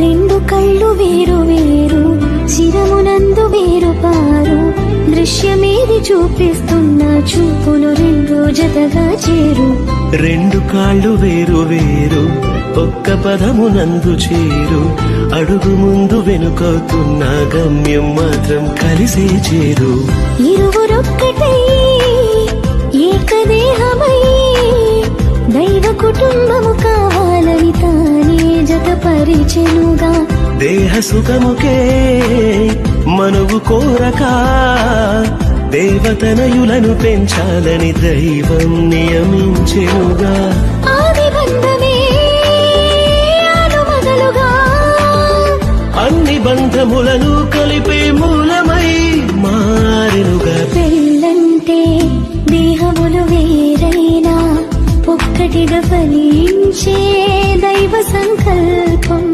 రెండు కళ్ళు వేరు వేరు శిరమునందు వేరు పారు దృశ్యమేది చూపిస్తున్న చూపులు రెండు జతగా చేరు రెండు కాళ్ళు వేరు వేరు ఒక్క పదమునందు చేరు అడుగు ముందు వెనుకవుతున్న గమ్యం మాత్రం కలిసే చేరు ఇరువురొక్కటై ఏకదేహమై దైవ కుటుంబము కావాలని తానే జతపరిచెనుగా దేహ సుఖముకే మనువు కోరక దేవతనయులను పెంచాలని దైవం నియమించెనుగా ఆది బంధమే ఆలుమగలుగా అన్ని బంధములను కలిపే మూలమై మారెనుగా పెళ్ళంటే దేహములు వేరైనా ఒక్కటిగా ఫలించే దైవ సంకల్పం